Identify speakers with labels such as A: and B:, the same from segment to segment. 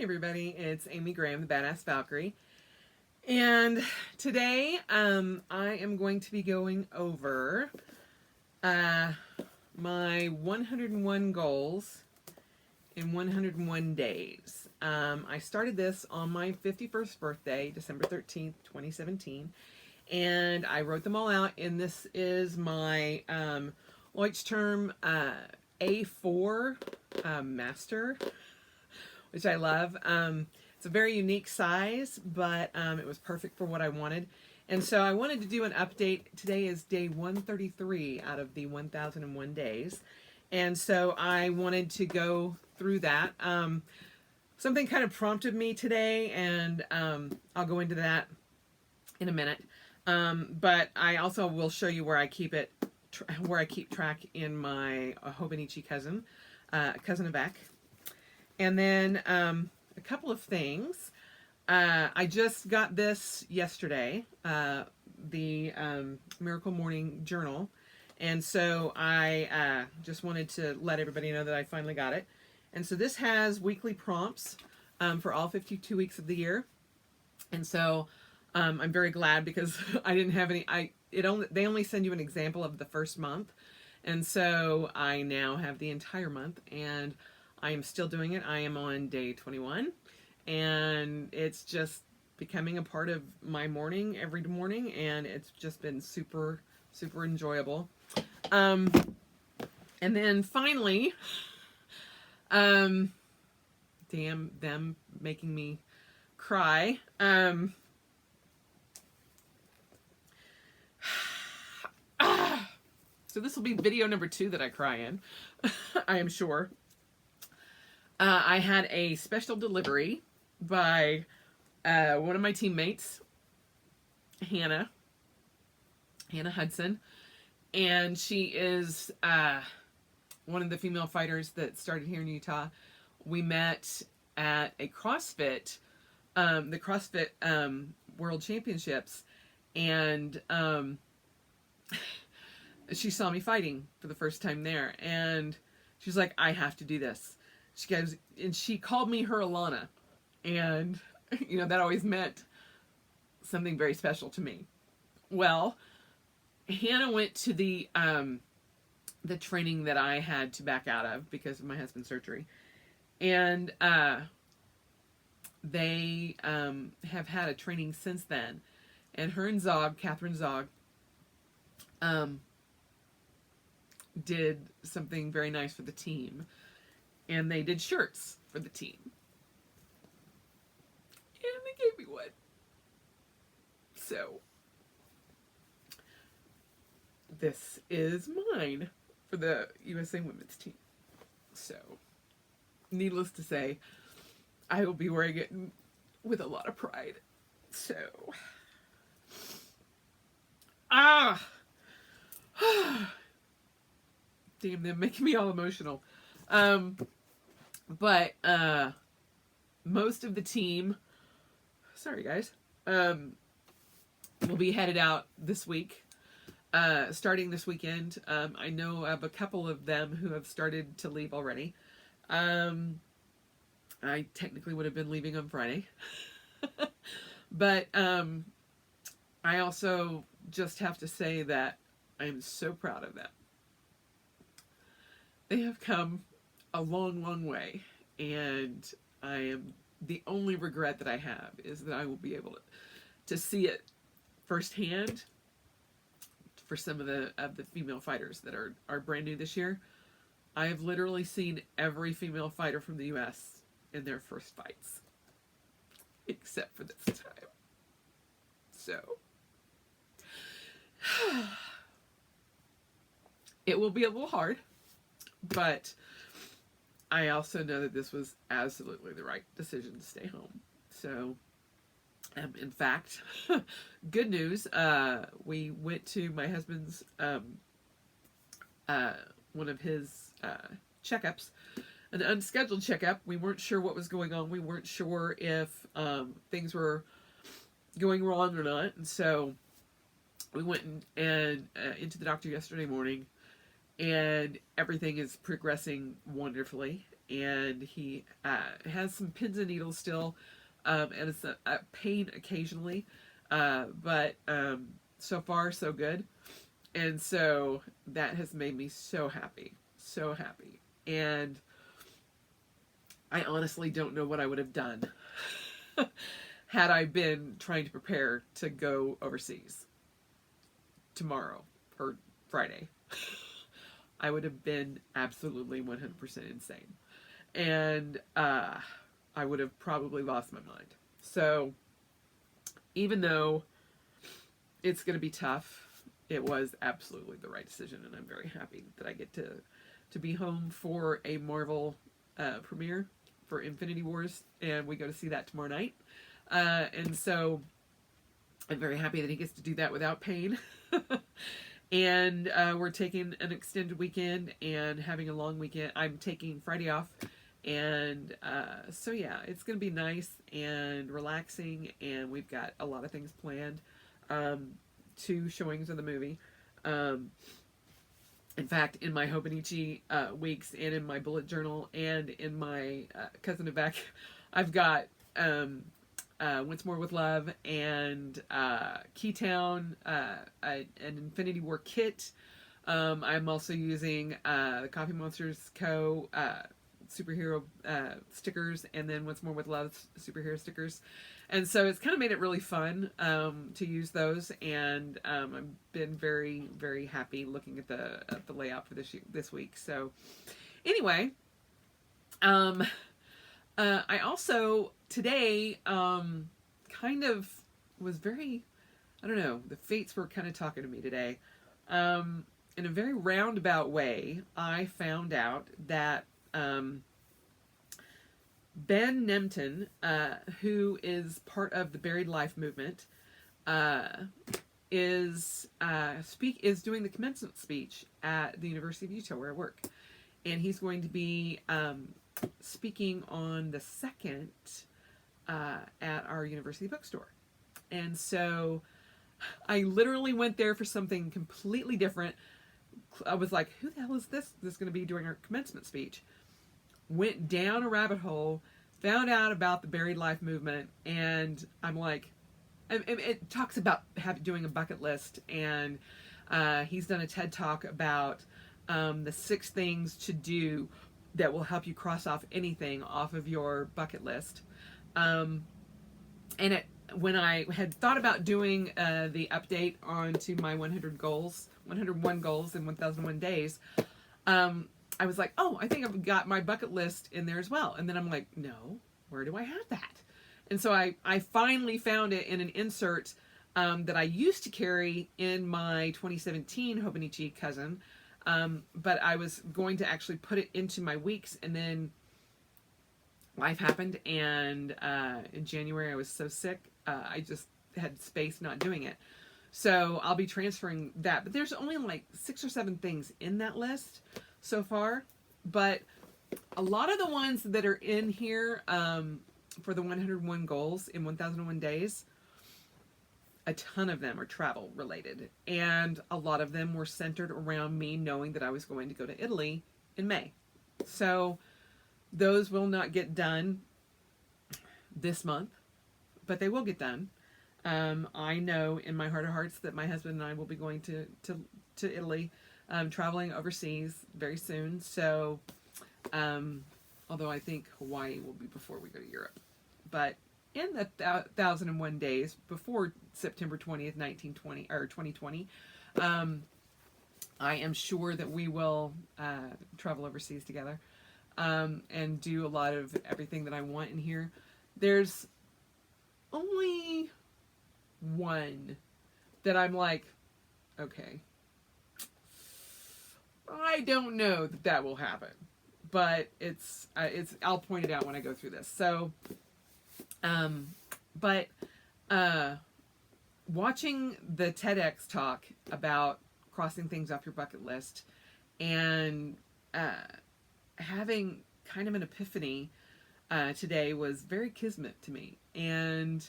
A: everybody, it's Amy Graham, the Badass Valkyrie, and today I am going to be going over my 101 goals in 101 days. I started this on my 51st birthday, December 13th, 2017, and I wrote them all out, and this is my Leuchtturm A4 Master, which I love. It's a very unique size, but it was perfect for what I wanted. And so I wanted to do an update. Today is day 133 out of the 1001 days. And so I wanted to go through that. Something kind of prompted me today, and I'll go into that in a minute. But I also will show you where I keep it, where I keep track in my Hobonichi Cousin Avec. And then a couple of things. I just got this yesterday, the Miracle Morning Journal. And so I just wanted to let everybody know that I finally got it. And so this has weekly prompts for all 52 weeks of the year. And so I'm very glad because I didn't have any, they only send you an example of the first month. And so I now have the entire month, and I am still doing it. I am on day 21, and it's just becoming a part of my morning every morning, and it's just been super, super enjoyable. And then finally, damn them making me cry. So this will be video number 2 that I cry in, I am sure. I had a special delivery by one of my teammates, Hannah Hudson, and she is one of the female fighters that started here in Utah. We met at a CrossFit, the CrossFit World Championships, and she saw me fighting for the first time there, and she's like, I have to do this. She goes, and she called me her Alana, and you know, that always meant something very special to me. Well, Hannah went to the training that I had to back out of because of my husband's surgery, and they have had a training since then, and her and Catherine Zog, did something very nice for the team, and they did shirts for the team, and they gave me one. So this is mine for the USA women's team. So needless to say, I will be wearing it with a lot of pride. So damn, they're making me all emotional. But most of the team, sorry guys, will be headed out this week, starting this weekend. I know of a couple of them who have started to leave already. I technically would have been leaving on Friday. But I also just have to say that I am so proud of them. They have come a long, long way, and the only regret that I have is that I will be able to see it firsthand for some of the female fighters that are brand new this year. I have literally seen every female fighter from the U.S. in their first fights, except for this time. So it will be a little hard, but I also know that this was absolutely the right decision to stay home. So, in fact, good news, we went to my husband's, one of his checkups, an unscheduled checkup. We weren't sure what was going on. We weren't sure if things were going wrong or not. And so we went and into the doctor yesterday morning, and everything is progressing wonderfully. and he has some pins and needles still, and it's a pain occasionally, but so far so good. And so that has made me so happy, so happy. And I honestly don't know what I would have done had I been trying to prepare to go overseas tomorrow or Friday. I would have been absolutely 100% insane. And I would have probably lost my mind. So even though it's going to be tough, it was absolutely the right decision, and I'm very happy that I get to be home for a Marvel premiere for Infinity Wars, and we go to see that tomorrow night. And so I'm very happy that he gets to do that without pain. And we're taking an extended weekend and having a long weekend. I'm taking Friday off. And so, yeah, it's going to be nice and relaxing. And we've got a lot of things planned. 2 showings of the movie. In fact, in my Hobonichi weeks and in my bullet journal and in my Cousin Avec, I've got Once More with Love and Keytown, an Infinity War kit. I'm also using the Coffee Monsters Co. Superhero stickers, and then Once More with Love superhero stickers. And so it's kind of made it really fun to use those, and I've been very, very happy looking at the layout for this week. So anyway, I also today kind of was very, I don't know, the fates were kind of talking to me today. In a very roundabout way, I found out that Ben Nemton, who is part of the Buried Life movement, is doing the commencement speech at the University of Utah where I work, and he's going to be speaking on the 2nd at our university bookstore. And so I literally went there for something completely different. I was like, who the hell is this? This is going to be doing our commencement speech. Went down a rabbit hole, found out about the Buried Life movement, and I'm like, it talks about doing a bucket list, and he's done a TED Talk about the 6 things to do that will help you cross off anything off of your bucket list. And when I had thought about doing the update onto my 101 goals in 1001 days, I was like, oh, I think I've got my bucket list in there as well. And then I'm like, no, where do I have that? And so I finally found it in an insert that I used to carry in my 2017 Hobonichi Cousin. But I was going to actually put it into my weeks, and then life happened. And in January, I was so sick, I just had space not doing it. So I'll be transferring that. But there's only like 6 or 7 things in that list so far, but a lot of the ones that are in here for the 101 goals in 1001 days, a ton of them are travel related, and a lot of them were centered around me knowing that I was going to go to Italy in May. So those will not get done this month, but they will get done. I know in my heart of hearts that my husband and I will be going to Italy, traveling overseas very soon. So, although I think Hawaii will be before we go to Europe, but in the 1001 days before September 20th, 2020, I am sure that we will travel overseas together and do a lot of everything that I want in here. There's only one that I'm like, okay, I don't know that will happen, but it's I'll point it out when I go through this. So, but watching the TEDx talk about crossing things off your bucket list and having kind of an epiphany today was very kismet to me. And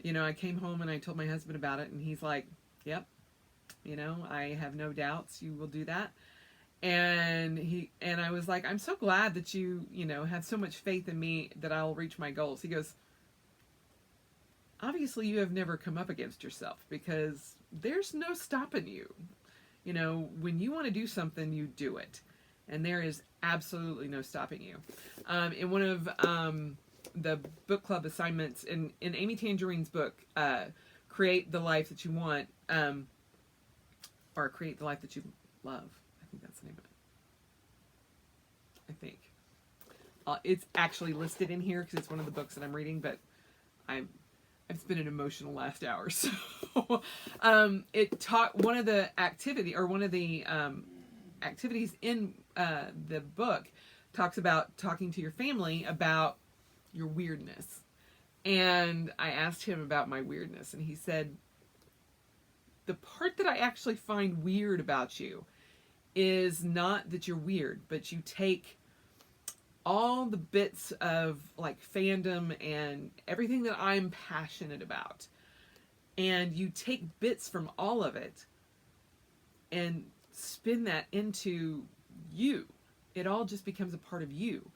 A: you know, I came home and I told my husband about it, and he's like, "Yep, you know, I have no doubts you will do that." And I was like, I'm so glad that you have so much faith in me that I'll reach my goals. He goes, obviously you have never come up against yourself, because there's no stopping you. When you want to do something, you do it. And there is absolutely no stopping you. In one of the book club assignments, in Amy Tangerine's book, Create the Life That You Want, or Create the Life That You Love. I think that's the name of it. I think. It's actually listed in here because it's one of the books that I'm reading, but it's been an emotional last hour. So one of the activities in the book talks about talking to your family about your weirdness. And I asked him about my weirdness, and he said, the part that I actually find weird about you is not that you're weird, but you take all the bits of like fandom and everything that I'm passionate about, and you take bits from all of it and spin that into you. It all just becomes a part of you.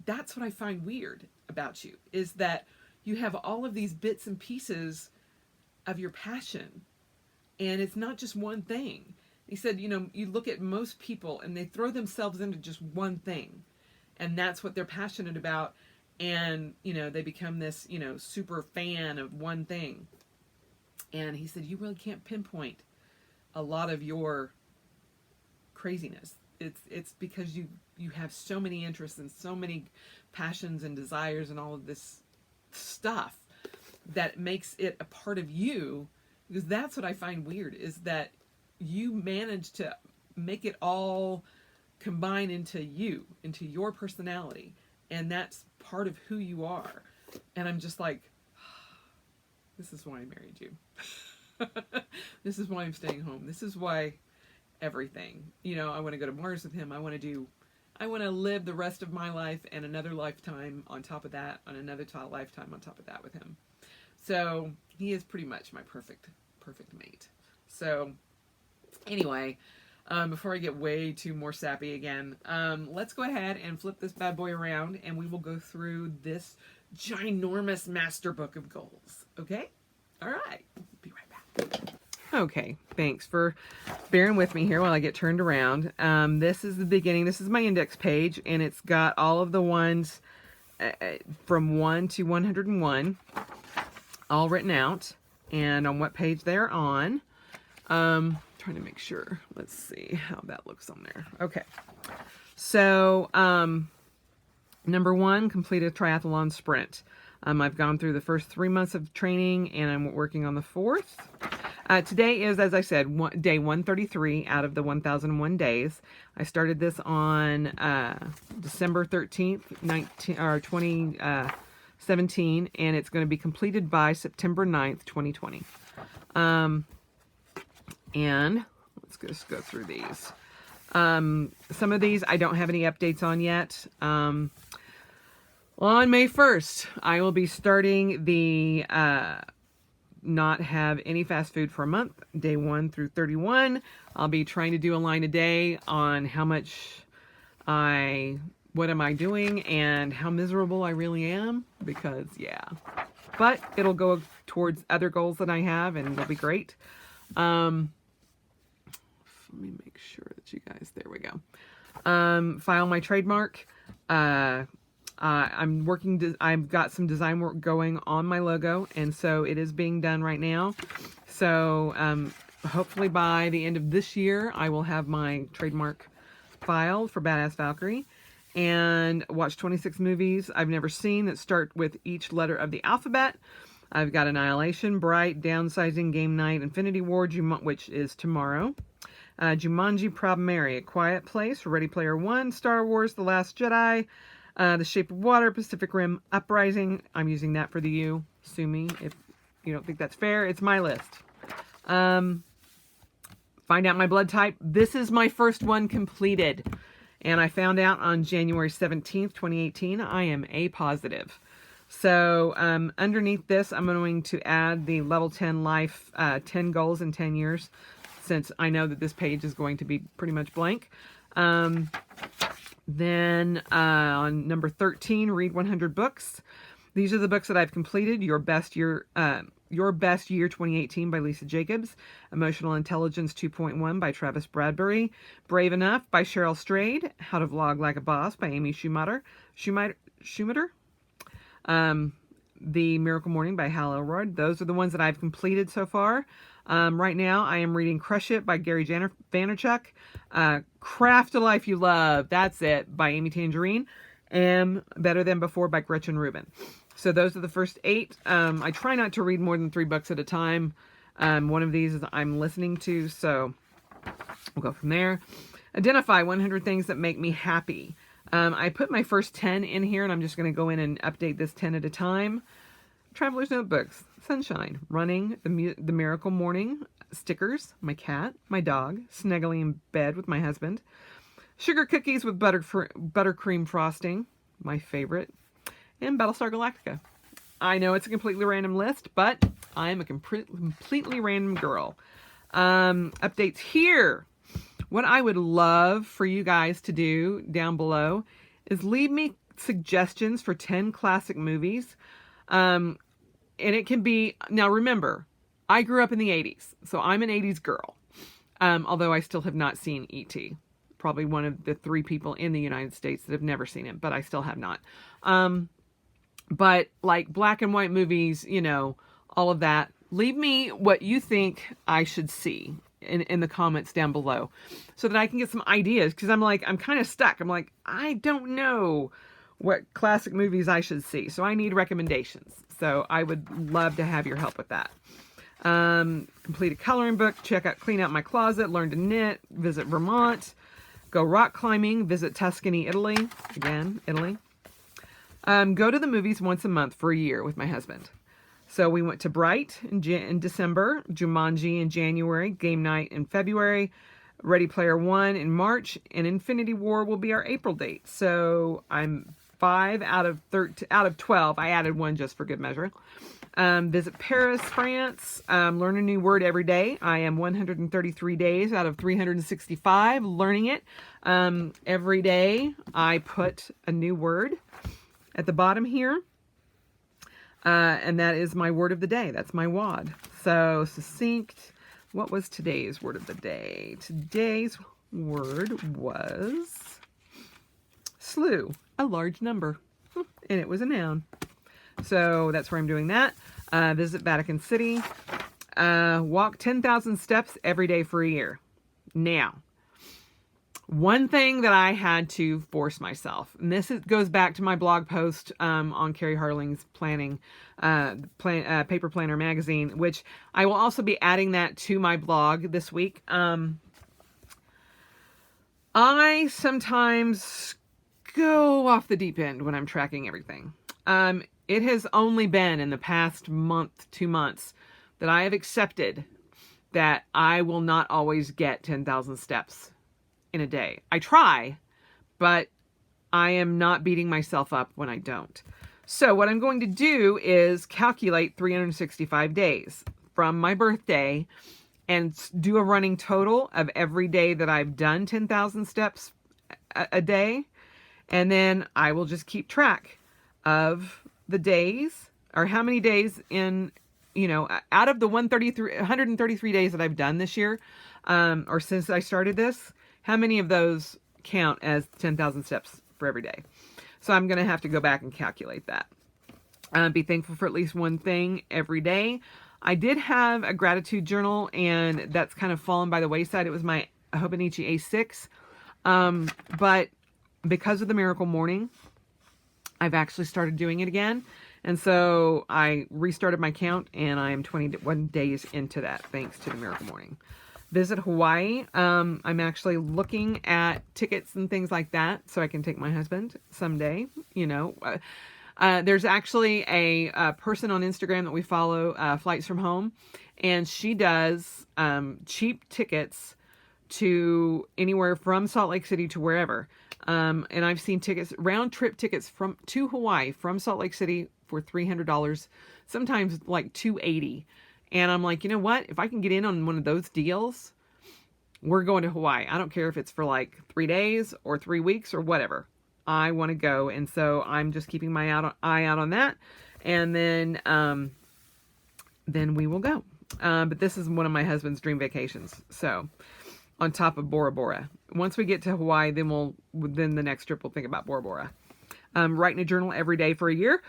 A: That's what I find weird about you, is that you have all of these bits and pieces of your passion, and it's not just one thing. He said, you look at most people and they throw themselves into just one thing, and that's what they're passionate about. And, they become this, super fan of one thing. And he said, you really can't pinpoint a lot of your craziness. It's because you have so many interests and so many passions and desires and all of this stuff that makes it a part of you. Because that's what I find weird, is that you manage to make it all combine into you, into your personality, and that's part of who you are. And I'm just like, this is why I married you. This is why I'm staying home. This is why everything. I want to go to Mars with him. I want to live the rest of my life and another lifetime on top of that, on another lifetime on top of that with him. So he is pretty much my perfect mate. So anyway, before I get way too more sappy again, let's go ahead and flip this bad boy around, and we will go through this ginormous master book of goals. Okay? All right. Be right back. Okay. Thanks for bearing with me here while I get turned around. This is the beginning. This is my index page, and it's got all of the ones from 1 to 101 all written out, and on what page they're on. Trying to make sure. Let's see how that looks on there. Okay. So, number 1, complete a triathlon sprint. I've gone through the first 3 months of training, and I'm working on the 4th. Today is, as I said, day 133 out of the 1001 days. I started this on December 13th, 2017, and it's going to be completed by September 9th, 2020. And let's just go through these. Some of these I don't have any updates on yet. On May 1st, I will be starting the not have any fast food for a month, day 1 through 31. I'll be trying to do a line a day on what am I doing and how miserable I really am, because yeah. But it'll go towards other goals that I have, and it'll be great. Let me make sure that you guys, there we go. File my trademark. I've got some design work going on my logo, and so it is being done right now. So hopefully by the end of this year, I will have my trademark filed for Badass Valkyrie, and watch 26 movies I've never seen that start with each letter of the alphabet. I've got Annihilation, Bright, Downsizing, Game Night, Infinity War, which is tomorrow. Jumanji, Proud Mary, A Quiet Place, Ready Player One, Star Wars, The Last Jedi, The Shape of Water, Pacific Rim Uprising. I'm using that for the U. Sue me if you don't think that's fair. It's my list. Find out my blood type. This is my first one completed, and I found out on January 17th, 2018. I am A positive. So underneath this, I'm going to add the level 10 life, 10 goals in 10 years, since I know that this page is going to be pretty much blank. Then on number 13, read 100 books. These are the books that I've completed. Your Best Year 2018 by Lisa Jacobs. Emotional Intelligence 2.1 by Travis Bradbury. Brave Enough by Cheryl Strayed. How to Vlog Like a Boss by Amy Schumacher. The Miracle Morning by Hal Elrod. Those are the ones that I've completed so far. Right now, I am reading Crush It by Gary Vaynerchuk. Craft a Life You Love, that's it, by Amy Tangerine. And Better Than Before by Gretchen Rubin. So those are the first 8. I try not to read more than 3 books at a time. One of these is I'm listening to, so we'll go from there. Identify 100 things that make me happy. I put my first 10 in here, and I'm just going to go in and update this 10 at a time. Traveler's Notebooks, Sunshine, Running, the Miracle Morning, Stickers, my cat, my dog, snuggling in bed with my husband, Sugar Cookies with buttercream frosting, my favorite, and Battlestar Galactica. I know it's a completely random list, but I'm a completely random girl. Updates here. What I would love for you guys to do down below is leave me suggestions for 10 classic movies. And it can be, now remember, I grew up in the 80s, so I'm an 80s girl. Although I still have not seen E.T. Probably one of the 3 people in the United States that have never seen it, but I still have not. But like black and white movies, you know, all of that. Leave me what you think I should see in the comments down below so that I can get some ideas, because I'm kind of stuck. I'm like, I don't know what classic movies I should see. So I need recommendations. So I would love to have your help with that. Complete a coloring book, clean out my closet, learn to knit, visit Vermont, go rock climbing, visit Tuscany, Italy. Again, Italy. Go to the movies once a month for a year with my husband. So we went to Bright in December, Jumanji in January, Game Night in February, Ready Player One in March, and Infinity War will be our April date. So I'm 5 out of 12. I added 1 just for good measure. Visit Paris, France. Learn a new word every day. I am 133 days out of 365 learning it. Every day I put a new word at the bottom here. And that is my word of the day. That's my WOD. So succinct. What was today's word of the day? Today's word was slew, a large number. And it was a noun. So that's where I'm doing that. Visit Vatican City. Walk 10,000 steps every day for a year. Now, one thing that I had to force myself, and this goes back to my blog post on Carrie Harling's Paper Planner magazine, which I will also be adding that to my blog this week. I sometimes go off the deep end when I'm tracking everything. It has only been in the past month, 2 months, that I have accepted that I will not always get 10,000 steps in a day. I try, but I am not beating myself up when I don't. So what I'm going to do is calculate 365 days from my birthday and do a running total of every day that I've done 10,000 steps a day. And then I will just keep track of the days, or how many days in, out of the 133 days that I've done this year, or since I started this, how many of those count as 10,000 steps for every day? So I'm going to have to go back and calculate that. Be thankful for at least one thing every day. I did have a gratitude journal, and that's kind of fallen by the wayside. It was my Hobonichi A6. But because of the Miracle Morning, I've actually started doing it again. And so I restarted my count, and I am 21 days into that, thanks to the Miracle Morning. Visit Hawaii. I'm actually looking at tickets and things like that so I can take my husband someday. There's actually a person on Instagram that we follow, Flights from Home, and she does cheap tickets to anywhere from Salt Lake City to wherever. And I've seen tickets, round trip tickets to Hawaii from Salt Lake City for $300, sometimes like $280. And I'm like, you know what? If I can get in on one of those deals, we're going to Hawaii. I don't care if it's for like 3 days or 3 weeks or whatever. I want to go. And so I'm just keeping my eye out on that. And then we will go. But this is one of my husband's dream vacations. So on top of Bora Bora. Once we get to Hawaii, then the next trip we'll think about Bora Bora. Write in a journal every day for a year.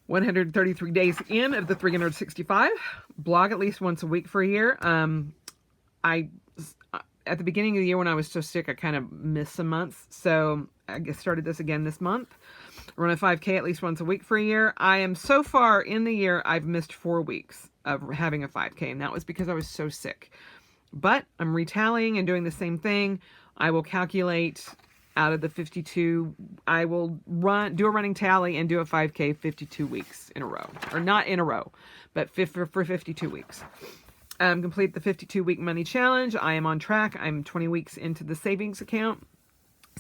A: 133 days in of the 365. Blog at least once a week for a year. At the beginning of the year when I was so sick, I kind of missed some months. So I started this again this month. Run a 5K at least once a week for a year. I am so far in the year, I've missed 4 weeks of having a 5K. And that was because I was so sick. But I'm retallying and doing the same thing. I will calculate out of the 52, I will do a running tally and do a 5K 52 weeks in a row. Or not in a row, but for 52 weeks. Complete the 52-week money challenge. I am on track. I'm 20 weeks into the savings account.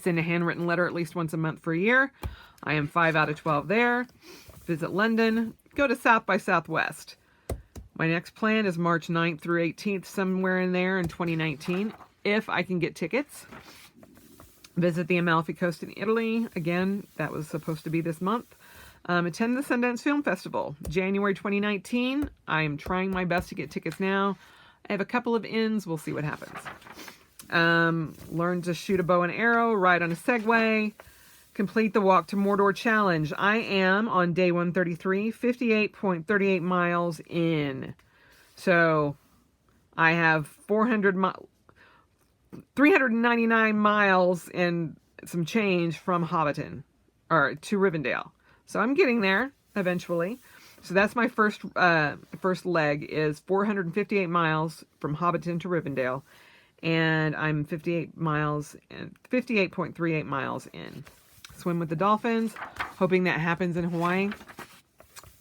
A: Send a handwritten letter at least once a month for a year. I am 5 out of 12 there. Visit London. Go to South by Southwest. My next plan is March 9th through 18th, somewhere in there in 2019, if I can get tickets. Visit the Amalfi Coast in Italy. Again, that was supposed to be this month. Attend the Sundance Film Festival, January 2019. I am trying my best to get tickets now. I have a couple of ins. We'll see what happens. Learn to shoot a bow and arrow, ride on a Segway. Complete the Walk to Mordor Challenge. I am on day 133, 58.38 miles in. So I have 399 miles and some change from Hobbiton, or to Rivendell. So I'm getting there eventually. So that's my first leg is 458 miles from Hobbiton to Rivendell. And I'm 58.38 miles in. Swim with the dolphins, hoping that happens in Hawaii.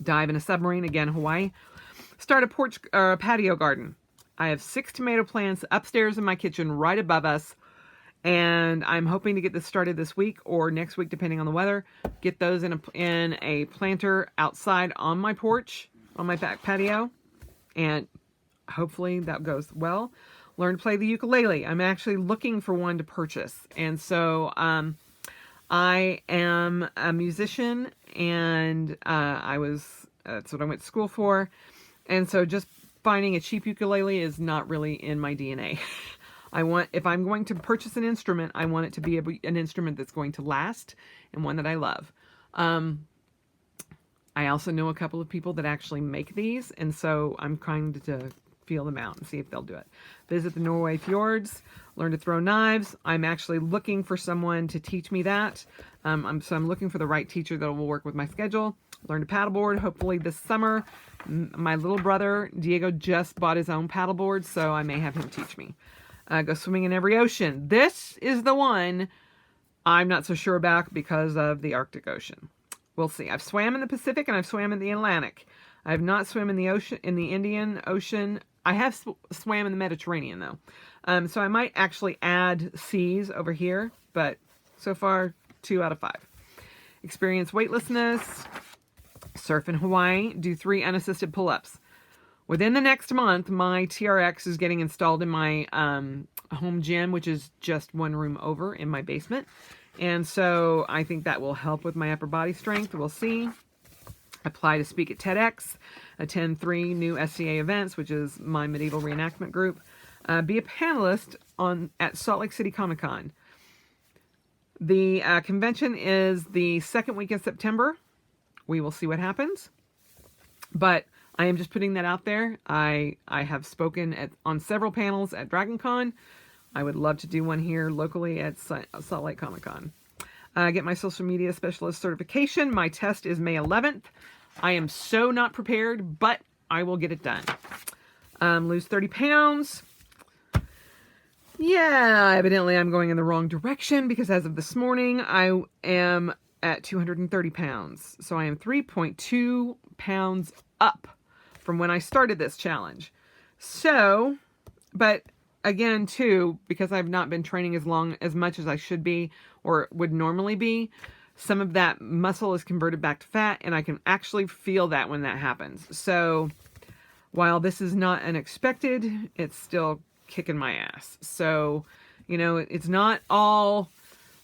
A: Dive in a submarine, again, Hawaii. Start a porch or a patio garden. I have 6 tomato plants upstairs in my kitchen right above us. And I'm hoping to get this started this week or next week, depending on the weather. Get those in a planter outside on my porch, on my back patio. And hopefully that goes well. Learn to play the ukulele. I'm actually looking for one to purchase. And so I am a musician, and that's what I went to school for. And so just finding a cheap ukulele is not really in my DNA. If I'm going to purchase an instrument, I want it to be an instrument that's going to last and one that I love. I also know a couple of people that actually make these, and so I'm trying to feel them out and see if they'll do it. Visit the Norway fjords, learn to throw knives. I'm actually looking for someone to teach me that. I'm looking for the right teacher that will work with my schedule. Learn to paddleboard, hopefully this summer. My little brother, Diego, just bought his own paddleboard, so I may have him teach me. Go swimming in every ocean. This is the one I'm not so sure about because of the Arctic Ocean. We'll see. I've swam in the Pacific and I've swam in the Atlantic. I have not swam in the ocean, in the Indian Ocean. I have swam in the Mediterranean though. So I might actually add seas over here, but so far 2 out of 5. Experience weightlessness. Surf in Hawaii. Do 3 unassisted pull-ups. Within the next month, my TRX is getting installed in my home gym, which is just one room over in my basement. And so I think that will help with my upper body strength. We'll see. Apply to speak at TEDx. Attend 3 new SCA events, which is my medieval reenactment group. Be a panelist at Salt Lake City Comic Con. The convention is the 2nd week in September. We will see what happens. But I am just putting that out there. I have spoken on several panels at DragonCon. I would love to do one here locally at Salt Lake Comic Con. Get my social media specialist certification. My test is May 11th. I am so not prepared, but I will get it done. Lose 30 pounds. Yeah, evidently I'm going in the wrong direction because as of this morning, I am at 230 pounds. So I am 3.2 pounds up from when I started this challenge. So, but again, too, because I've not been training as much as I should be or would normally be, some of that muscle is converted back to fat, and I can actually feel that when that happens. So, while this is not unexpected, it's still kicking my ass. So, you know, it's not all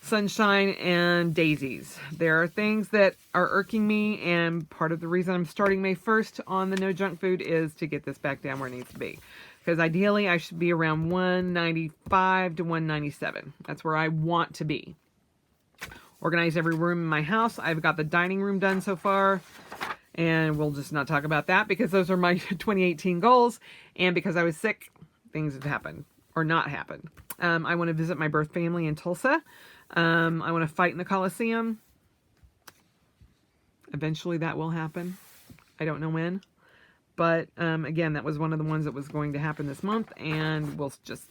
A: sunshine and daisies. There are things that are irking me, and part of the reason I'm starting May 1st on the no junk food is to get this back down where it needs to be. Because ideally I should be around 195 to 197. That's where I want to be. Organize every room in my house. I've got the dining room done so far, and we'll just not talk about that because those are my 2018 goals. And because I was sick, things have happened or not happened. I want to visit my birth family in Tulsa. I want to fight in the Coliseum. Eventually that will happen. I don't know when. But again, that was one of the ones that was going to happen this month, and we'll just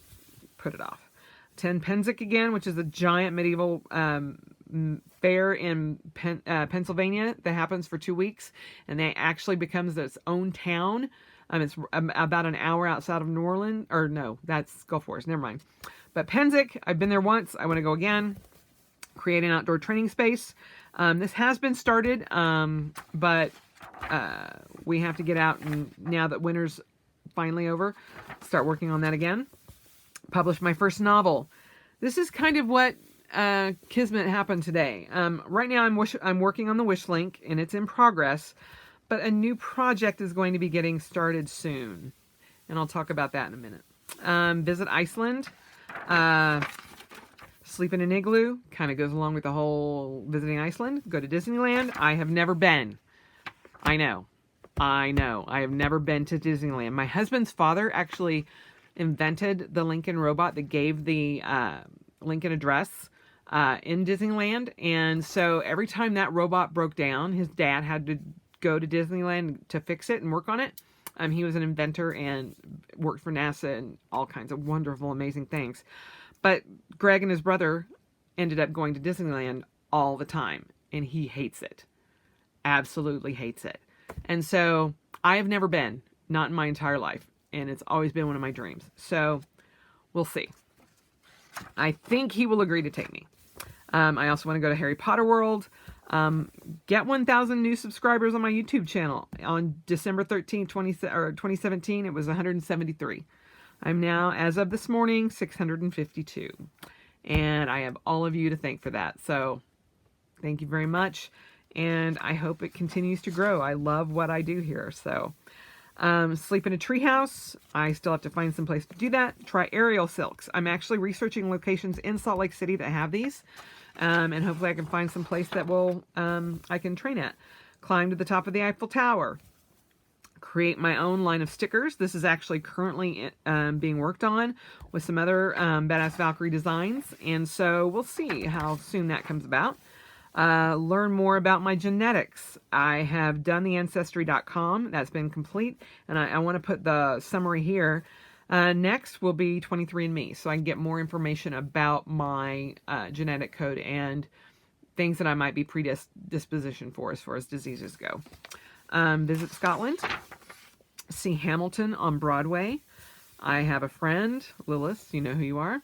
A: put it off. Attend Penzic again, which is a giant medieval fair in Pennsylvania that happens for 2 weeks, and they actually becomes its own town. It's about an hour outside of New Orleans, or no, that's Gulf Wars. Never mind. But Penzic, I've been there once. I want to go again. Create an outdoor training space. This has been started, but we have to get out, and now that winter's finally over, start working on that again. Publish my first novel. This is kind of what Kismet happened today. Right now I'm working on the wish link, and it's in progress, but a new project is going to be getting started soon, and I'll talk about that in a minute. Visit Iceland. Sleep in an igloo. Kind of goes along with the whole visiting Iceland. Go to Disneyland. I have never been. I know. I have never been to Disneyland. My husband's father actually invented the Lincoln robot that gave the Lincoln address in Disneyland. And so every time that robot broke down, his dad had to go to Disneyland to fix it and work on it. He was an inventor and worked for NASA and all kinds of wonderful, amazing things. But Greg and his brother ended up going to Disneyland all the time, and he hates it. Absolutely hates it. And so I have never been, not in my entire life, and it's always been one of my dreams. So we'll see. I think he will agree to take me. I also want to go to Harry Potter World. Get 1,000 new subscribers on my YouTube channel. On December 13th, 2017, it was 173. I'm now, as of this morning, 652. And I have all of you to thank for that. So thank you very much. And I hope it continues to grow. I love what I do here. So sleep in a treehouse. I still have to find some place to do that. Try aerial silks. I'm actually researching locations in Salt Lake City that have these. And hopefully I can find some place that will I can train at. Climb to the top of the Eiffel Tower. Create my own line of stickers. This is actually currently being worked on with some other Badass Valkyrie designs. And so we'll see how soon that comes about. Learn more about my genetics. I have done the Ancestry.com. That's been complete. And I want to put the summary here. Next will be 23andMe, so I can get more information about my genetic code and things that I might be predispositioned for as far as diseases go. Visit Scotland. See Hamilton on Broadway. I have a friend, Lilith, you know who you are.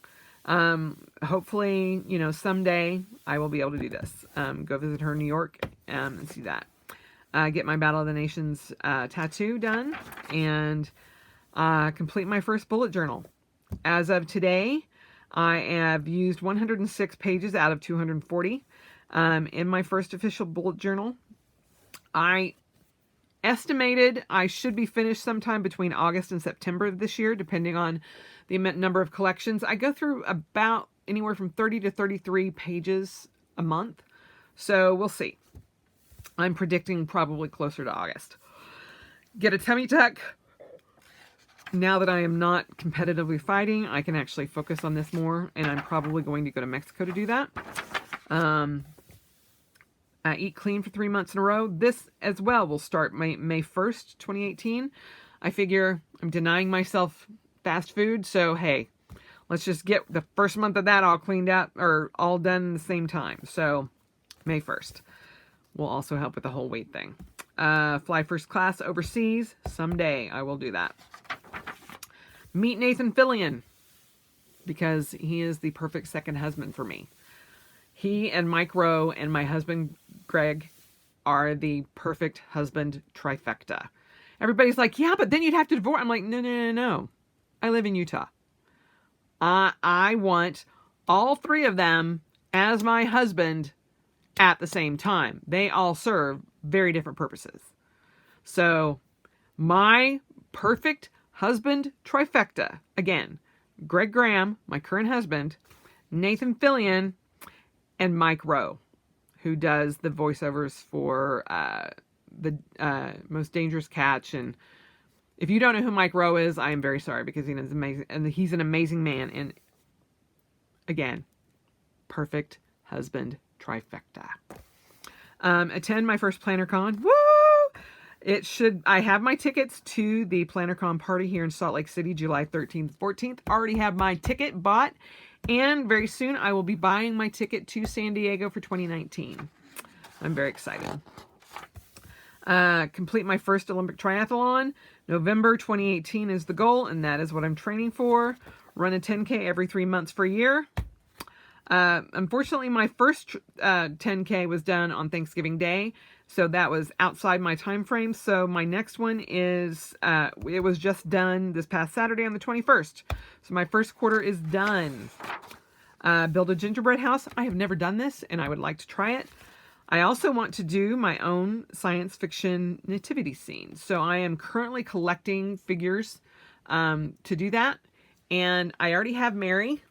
A: Hopefully, someday I will be able to do this. Go visit her in New York and see that. Get my Battle of the Nations tattoo done and complete my first bullet journal. As of today, I have used 106 pages out of 240 in my first official bullet journal. I estimated I should be finished sometime between August and September of this year, depending on the number of collections. I go through about anywhere from 30 to 33 pages a month. So we'll see. I'm predicting probably closer to August. Get a tummy tuck. Now that I am not competitively fighting, I can actually focus on this more, and I'm probably going to go to Mexico to do that. Eat clean for 3 months in a row. This as well will start May 1st, 2018. I figure I'm denying myself fast food, so hey, let's just get the first month of that all cleaned out or all done at the same time. So May 1st will also help with the whole weight thing. Fly first class overseas. Someday I will do that. Meet Nathan Fillion, because he is the perfect second husband for me. He and Mike Rowe and my husband, Greg, are the perfect husband trifecta. Everybody's like, yeah, but then you'd have to divorce. I'm like, no. I live in Utah. I want all three of them as my husband at the same time. They all serve very different purposes. So my perfect husband trifecta, again, Greg Graham, my current husband, Nathan Fillion, and Mike Rowe, who does the voiceovers for the Most Dangerous Catch. And if you don't know who Mike Rowe is, I am very sorry, because he's amazing, and he's an amazing man. And again, perfect husband trifecta. Attend my first PlannerCon. Woo! I have my tickets to the PlannerCon party here in Salt Lake City, July 13th, 14th. Already have my ticket bought. And very soon I will be buying my ticket to San Diego for 2019. I'm very excited. Complete my first Olympic triathlon. November 2018 is the goal, and that is what I'm training for. Run a 10K every 3 months for a year. Unfortunately, my first 10K was done on Thanksgiving Day, so that was outside my time frame. So my next one is, it was just done this past Saturday on the 21st. So my first quarter is done. Build a gingerbread house. I have never done this, and I would like to try it. I also want to do my own science fiction nativity scene. So I am currently collecting figures to do that. And I already have Mary.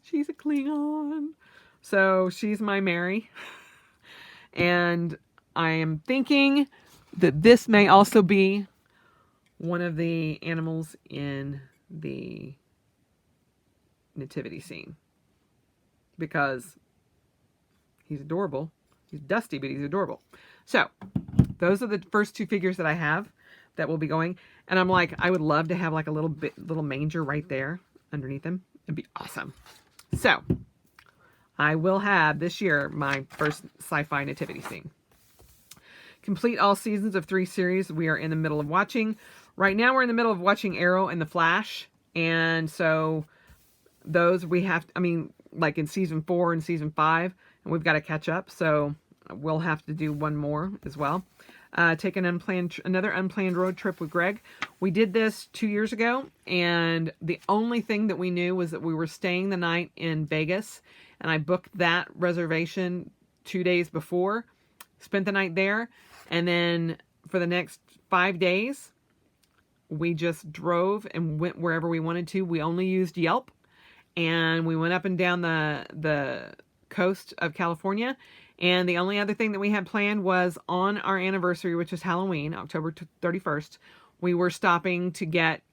A: She's a Klingon. So she's my Mary. And I am thinking that this may also be one of the animals in the nativity scene, because he's adorable. He's dusty, but he's adorable. So those are the first two figures that I have that will be going. And I'm like, I would love to have like a little manger right there underneath him. It'd be awesome. So I will have this year my first sci-fi nativity scene. Complete all seasons of 3 series we are in the middle of watching. Right now we're in the middle of watching Arrow and The Flash. And so those we have, like in season 4 and season 5, and we've got to catch up. So we'll have to do one more as well. Take another unplanned road trip with Greg. We did this 2 years ago, and the only thing that we knew was that we were staying the night in Vegas, and I booked that reservation 2 days before, spent the night there, and then for the next 5 days, we just drove and went wherever we wanted to. We only used Yelp, and we went up and down the coast of California. And the only other thing that we had planned was on our anniversary, which is Halloween, October 31st, we were stopping to get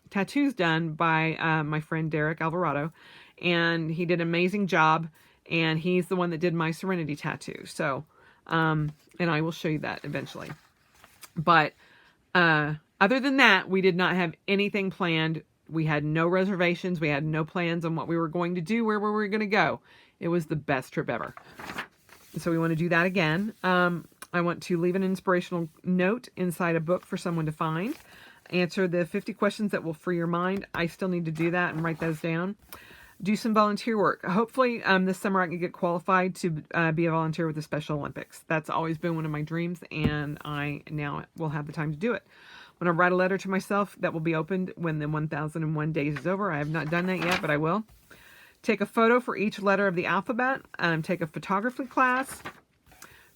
A: tattoos done by my friend Derek Alvarado. And he did an amazing job. And he's the one that did my Serenity tattoo. So, and I will show you that eventually. But other than that, we did not have anything planned. We had no reservations. We had no plans on what we were going to do, where we were going to go. It was the best trip ever. So we want to do that again. I want to leave an inspirational note inside a book for someone to find. Answer the 50 questions that will free your mind. I still need to do that and write those down. Do some volunteer work. Hopefully this summer I can get qualified to be a volunteer with the Special Olympics. That's always been one of my dreams, and I now will have the time to do it. When I write a letter to myself that will be opened when the 1001 days is over. I have not done that yet, but I will. Take a photo for each letter of the alphabet. Take a photography class.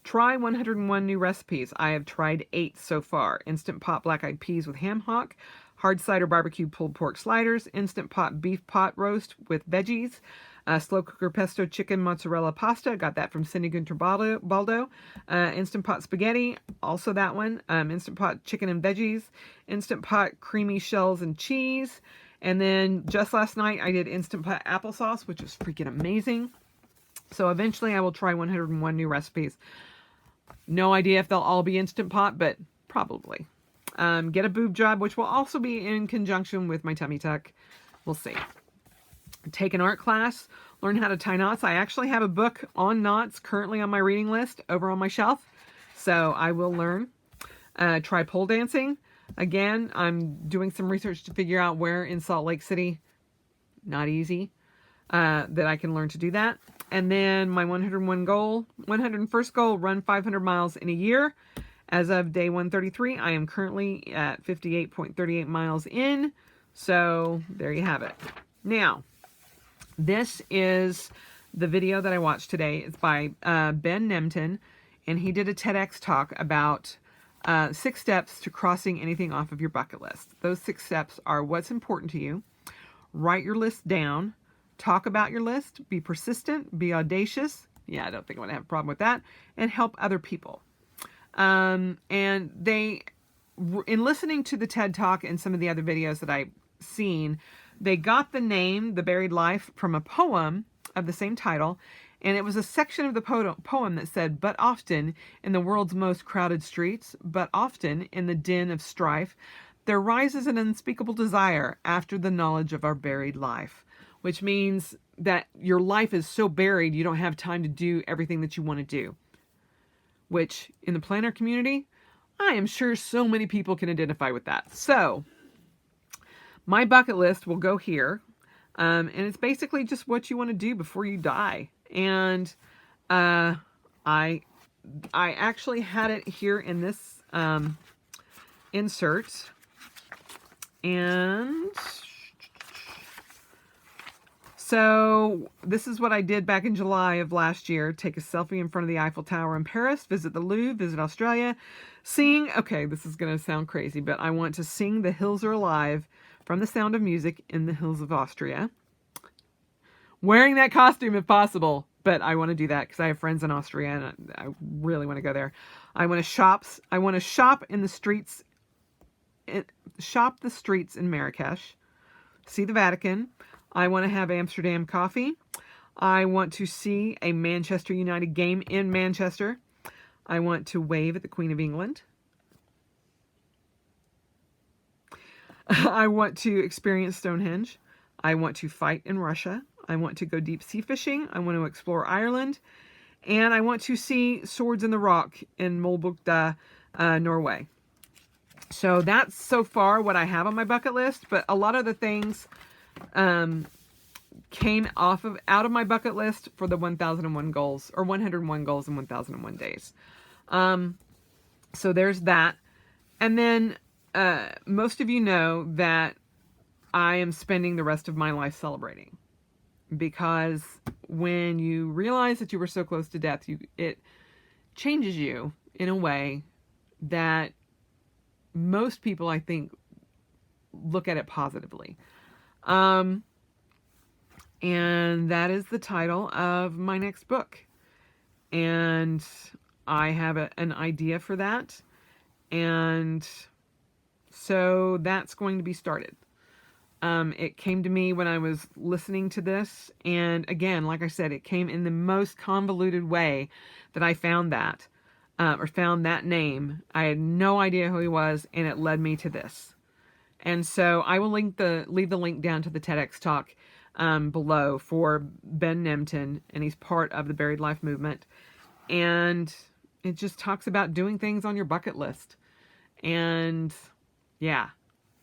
A: Try 101 new recipes. I have tried 8 so far. Instant Pot black-eyed peas with ham hock. Hard cider barbecue pulled pork sliders. Instant Pot beef pot roast with veggies. Slow cooker pesto chicken mozzarella pasta. Got that from Cindy Gunter Baldo. Instant Pot spaghetti. Also that one. Instant Pot chicken and veggies. Instant Pot creamy shells and cheese. And then just last night, I did Instant Pot applesauce, which is freaking amazing. So eventually I will try 101 new recipes. No idea if they'll all be Instant Pot, but probably. Get a boob job, which will also be in conjunction with my tummy tuck. We'll see. Take an art class. Learn how to tie knots. I actually have a book on knots currently on my reading list over on my shelf. So I will learn. Try pole dancing. Again, I'm doing some research to figure out where in Salt Lake City, not easy, that I can learn to do that. And then my 101st goal, run 500 miles in a year. As of day 133, I am currently at 58.38 miles in. So there you have it. Now, this is the video that I watched today. It's by Ben Nemtin, and he did a TEDx talk about 6 steps to crossing anything off of your bucket list. Those 6 steps are what's important to you, write your list down, talk about your list, be persistent, be audacious. Yeah, I don't think I'm going to have a problem with that, and help other people. And in listening to the TED Talk and some of the other videos that I've seen, they got the name, The Buried Life, from a poem of the same title. And it was a section of the poem that said, but often in the world's most crowded streets, but often in the din of strife, there rises an unspeakable desire after the knowledge of our buried life. Which means that your life is so buried, you don't have time to do everything that you want to do. Which, in the planner community, I am sure so many people can identify with that. So, my bucket list will go here. And it's basically just what you want to do before you die. And I actually had it here in this insert. And so this is what I did back in July of last year. Take a selfie in front of the Eiffel Tower in Paris, visit the Louvre, visit Australia, sing. Okay, this is going to sound crazy, but I want to sing The Hills Are Alive from The Sound of Music in the hills of Austria. Wearing that costume if possible, but I want to do that because I have friends in Austria and I really want to go there. I want to shop in the streets, shop the streets in Marrakesh, see the Vatican. I want to have Amsterdam coffee. I want to see a Manchester United game in Manchester. I want to wave at the Queen of England. I want to experience Stonehenge. I want to fight in Russia. I want to go deep sea fishing. I want to explore Ireland. And I want to see Swords in the Rock in Molbukta, Norway. So that's so far what I have on my bucket list. But a lot of the things came out of my bucket list for the 1001 goals, or 101 goals in 1001 days. So there's that. And then most of you know that I am spending the rest of my life celebrating, because when you realize that you were so close to death, it changes you in a way that most people, I think, look at it positively. And that is the title of my next book. And I have an idea for that. And so that's going to be started. It came to me when I was listening to this. And again, like I said, it came in the most convoluted way that I found that, or found that name. I had no idea who he was, and it led me to this. And so I will leave the link down to the TEDx talk below for Ben Nemtin, and he's part of the Buried Life movement. And it just talks about doing things on your bucket list. And yeah,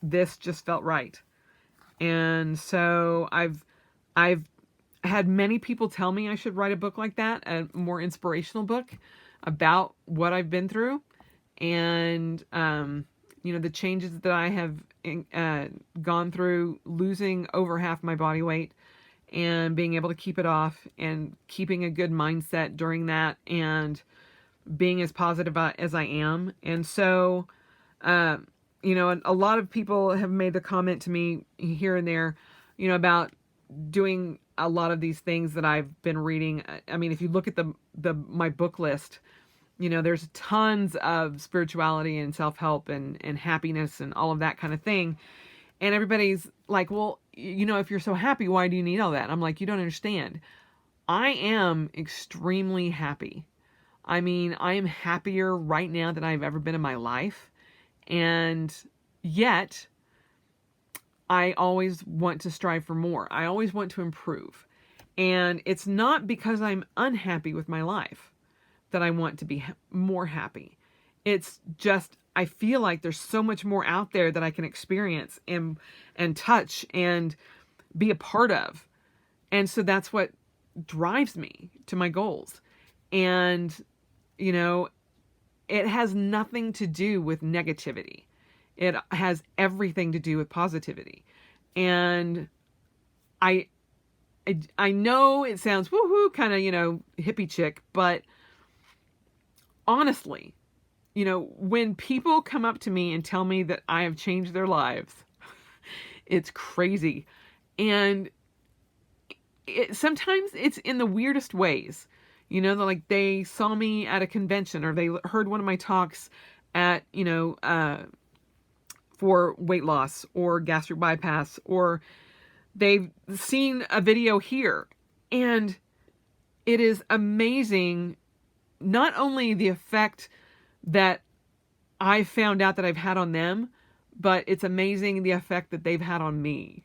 A: this just felt right. And so I've had many people tell me I should write a book like that, a more inspirational book about what I've been through, and the changes that I have gone through, losing over half my body weight and being able to keep it off, and keeping a good mindset during that, and being as positive as I am. And so, a lot of people have made the comment to me here and there, about doing a lot of these things that I've been reading. I mean, if you look at my book list, there's tons of spirituality and self-help and happiness and all of that kind of thing. And everybody's like, well, if you're so happy, why do you need all that? I'm like, you don't understand. I am extremely happy. I mean, I am happier right now than I've ever been in my life. And yet, I always want to strive for more. I always want to improve. And it's not because I'm unhappy with my life that I want to be more happy. It's just, I feel like there's so much more out there that I can experience and touch and be a part of. And so that's what drives me to my goals. And, it has nothing to do with negativity. It has everything to do with positivity. And I know it sounds woohoo, kind of, hippie chick, but honestly, when people come up to me and tell me that I have changed their lives, it's crazy. And sometimes it's in the weirdest ways. Like they saw me at a convention, or they heard one of my talks at, for weight loss or gastric bypass, or they've seen a video here. And it is amazing, not only the effect that I found out that I've had on them, but it's amazing the effect that they've had on me.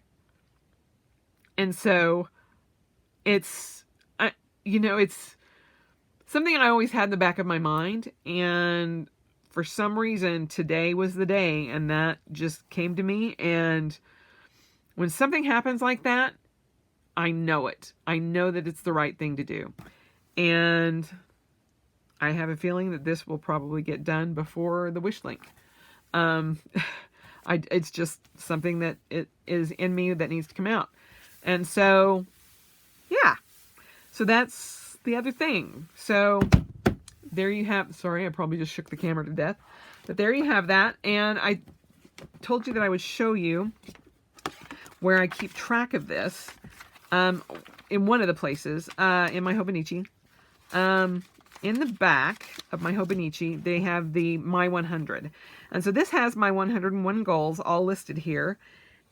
A: And so it's something I always had in the back of my mind. And for some reason, today was the day, and that just came to me. And when something happens like that, I know it. I know that it's the right thing to do. And I have a feeling that this will probably get done before the wish link. It's just something that it is in me that needs to come out. And so, yeah. So that's the other thing. So there you have, sorry, I probably just shook the camera to death. But there you have that. And I told you that I would show you where I keep track of this. In one of the places, in my Hobonichi. In the back of my Hobonichi, they have the My 100. And so this has my 101 goals all listed here.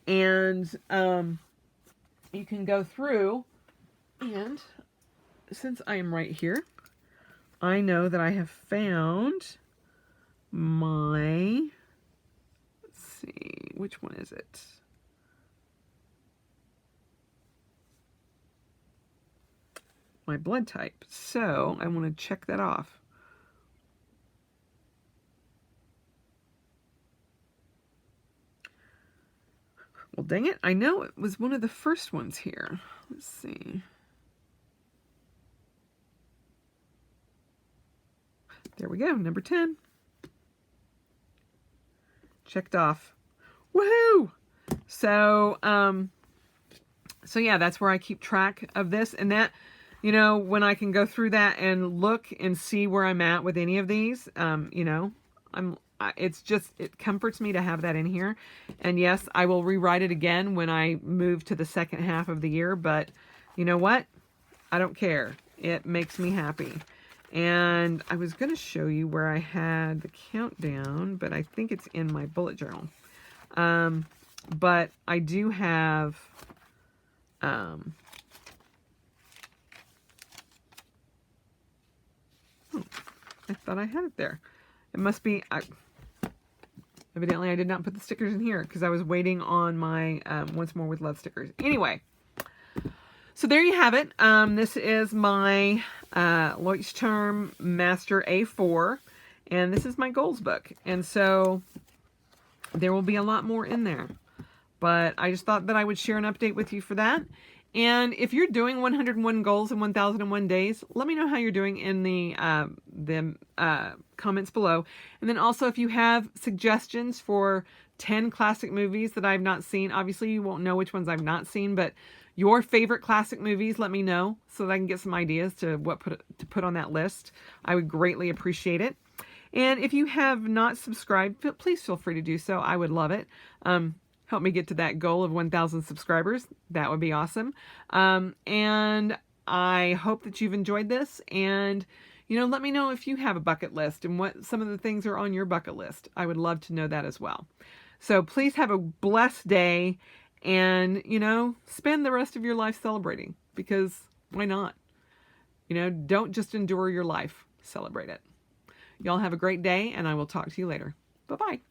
A: And you can go through, and since I am right here, I know that I have found my, let's see, which one is it? My blood type. So I want to check that off. Well, dang it. I know it was one of the first ones here. Let's see. There we go. Number 10. Checked off. Woohoo! So yeah, that's where I keep track of this. And that, when I can go through that and look and see where I'm at with any of these, it comforts me to have that in here. And yes, I will rewrite it again when I move to the second half of the year, but you know what? I don't care. It makes me happy. And I was going to show you where I had the countdown, but I think it's in my bullet journal. But I do have, I thought I had it there. It must be, evidently I did not put the stickers in here because I was waiting on my Once More with Love stickers. Anyway, so there you have it. This is my Leuchtturm Master A4, and this is my goals book. And so there will be a lot more in there. But I just thought that I would share an update with you for that. And if you're doing 101 goals in 1001 days, let me know how you're doing in the comments below. And then also, if you have suggestions for 10 classic movies that I've not seen, obviously you won't know which ones I've not seen, but your favorite classic movies, let me know so that I can get some ideas to what to put on that list. I would greatly appreciate it. And if you have not subscribed, please feel free to do so. I would love it. Help me get to that goal of 1,000 subscribers. That would be awesome. And I hope that you've enjoyed this. And, let me know if you have a bucket list and what some of the things are on your bucket list. I would love to know that as well. So please have a blessed day and, spend the rest of your life celebrating, because why not? Don't just endure your life. Celebrate it. Y'all have a great day, and I will talk to you later. Bye-bye.